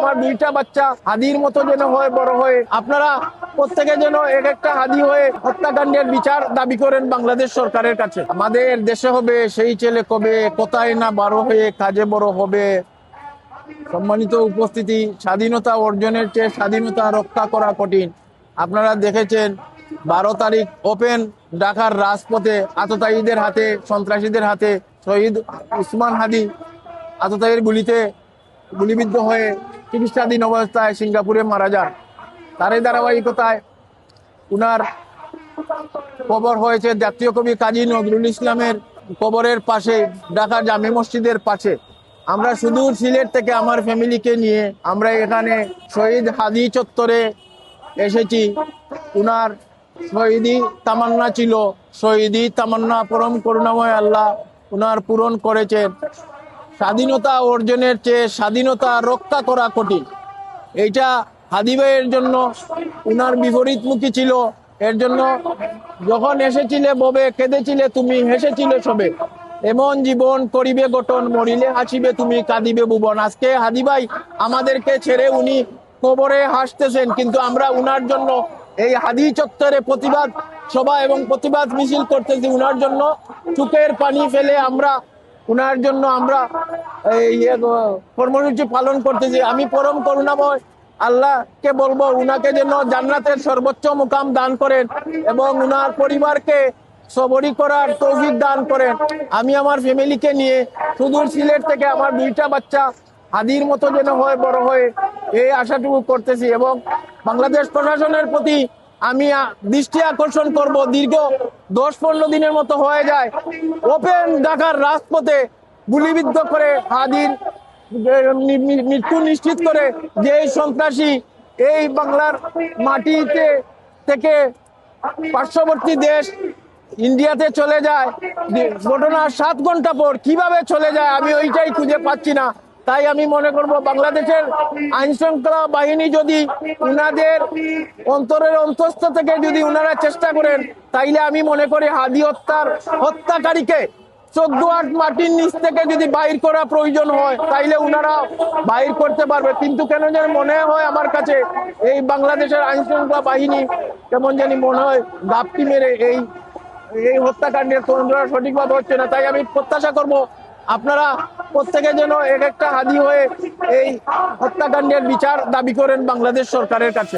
আমার দুইটা বাচ্চা হাদির মতো যেন হয় বড় হয়ে, আপনারা প্রত্যেকে যেন এক একটা হাদি হয়ে হত্যাকাণ্ডের বিচার দাবি করেন বাংলাদেশ সরকারের কাছে। আমাদের দেশে হবে সেই ছেলে কবে, কোথায় না বড় হয়ে কাজে বড় হবে। সম্মানিত উপস্থিতি, স্বাধীনতা অর্জনের চেয়ে স্বাধীনতা রক্ষা করা কঠিন। আপনারা দেখেছেন 12 তারিখ ওপেন ঢাকার রাজপথে আততায়ীদের হাতে, সন্ত্রাসীদের হাতে শহীদ উসমান হাদি আততায়ীর গুলিতে গুলিবিদ্ধ হয়ে চিকিৎসাধীন অবস্থায় সিঙ্গাপুরে মারা যান। তারই ধারাবাহিকতায় উনার কবর হয়েছে জাতীয় কবি কাজী নজরুল ইসলামের কবরের পাশে, ঢাকা জামে মসজিদের পাশে। আমরা সুদূর সিলেট থেকে আমার ফ্যামিলিকে নিয়ে আমরা এখানে শহীদ হাদি চত্বরে এসেছি। উনার শহীদি তামান্না ছিল, শহীদি তামান্না পরম করুণাময় আল্লাহ উনার পূরণ করেছেন। স্বাধীনতা অর্জনের চেয়ে স্বাধীনতা রক্ষা করা কঠিন। এইটা হাদি ভাইয়ের জন্য উনার বিপরীতমুখী ছিল। এর জন্য যখন এসেছিলে ববে, কেঁদেছিলে তুমি, হেসেছিলে সবে, এমন জীবন করিবে গঠন, মরিলে হাসিবে তুমি, কাঁদিবে ভুবন। আজকে হাদি ভাই আমাদেরকে ছেড়ে উনি কবরে হাসতেছেন, কিন্তু আমরা উনার জন্য এই হাদি চত্বরে প্রতিবাদ সভা এবং প্রতিবাদ মিছিল করতেছি। উনার জন্য চোখের পানি ফেলে আমরা উনার জন্য আমরা এই কর্মসূচি পালন করতেছি। আমি পরম করুণাময় আল্লাহকে বলবো উনাকে যেন জান্নাতের সর্বোচ্চ মুকাম দান করেন এবং উনার পরিবারকে সবরি করার তৌফিক দান করেন। আমি আমার ফ্যামিলিকে নিয়ে সুদূর সিলেট থেকে আমার দুইটা বাচ্চা হাদির মতো যেন হয় বড় হয়ে, এই আশাটুকু করতেছি। এবং বাংলাদেশ প্রশাসনের প্রতি আমি দৃষ্টি আকর্ষণ করব, দীর্ঘ 10-15 দিনের মতো হয়ে যায় ওপেন ঢাকার রাজপথে গুলিবিদ্ধ করে হাদির মৃত্যু নিশ্চিত করে যে এই সন্ত্রাসী এই বাংলার মাটিতে থেকে পার্শ্ববর্তী দেশ ইন্ডিয়াতে চলে যায়। ঘটনার 7 ঘন্টা পর কিভাবে চলে যায় আমি ওইটাই খুঁজে পাচ্ছি না। তাই আমি মনে করব বাংলাদেশের আইন শৃঙ্খলা বাহিনী যদি উনাদের অন্তরের অন্তঃস্থ থেকে যদি উনারা চেষ্টা করেন, তাইলে আমি মনে করি হাদি হত্যাকারীকে 14 মাটির নিচ থেকে যদি বাইর করা প্রয়োজন হয় তাইলে উনারা বাইর করতে পারবে। কিন্তু কেন যেন মনে হয় আমার কাছে এই বাংলাদেশের আইন শৃঙ্খলা বাহিনী কেমন জানি মনে হয় গাপটি মেরে এই হত্যাকাণ্ডের তদন্ত সঠিকভাবে হচ্ছে না। তাই আমি প্রত্যাশা করব আপনারা প্রত্যেকে যেন এক একটা হাদি হয়ে এই হত্যাকাণ্ডের বিচার দাবি করেন বাংলাদেশ সরকারের কাছে।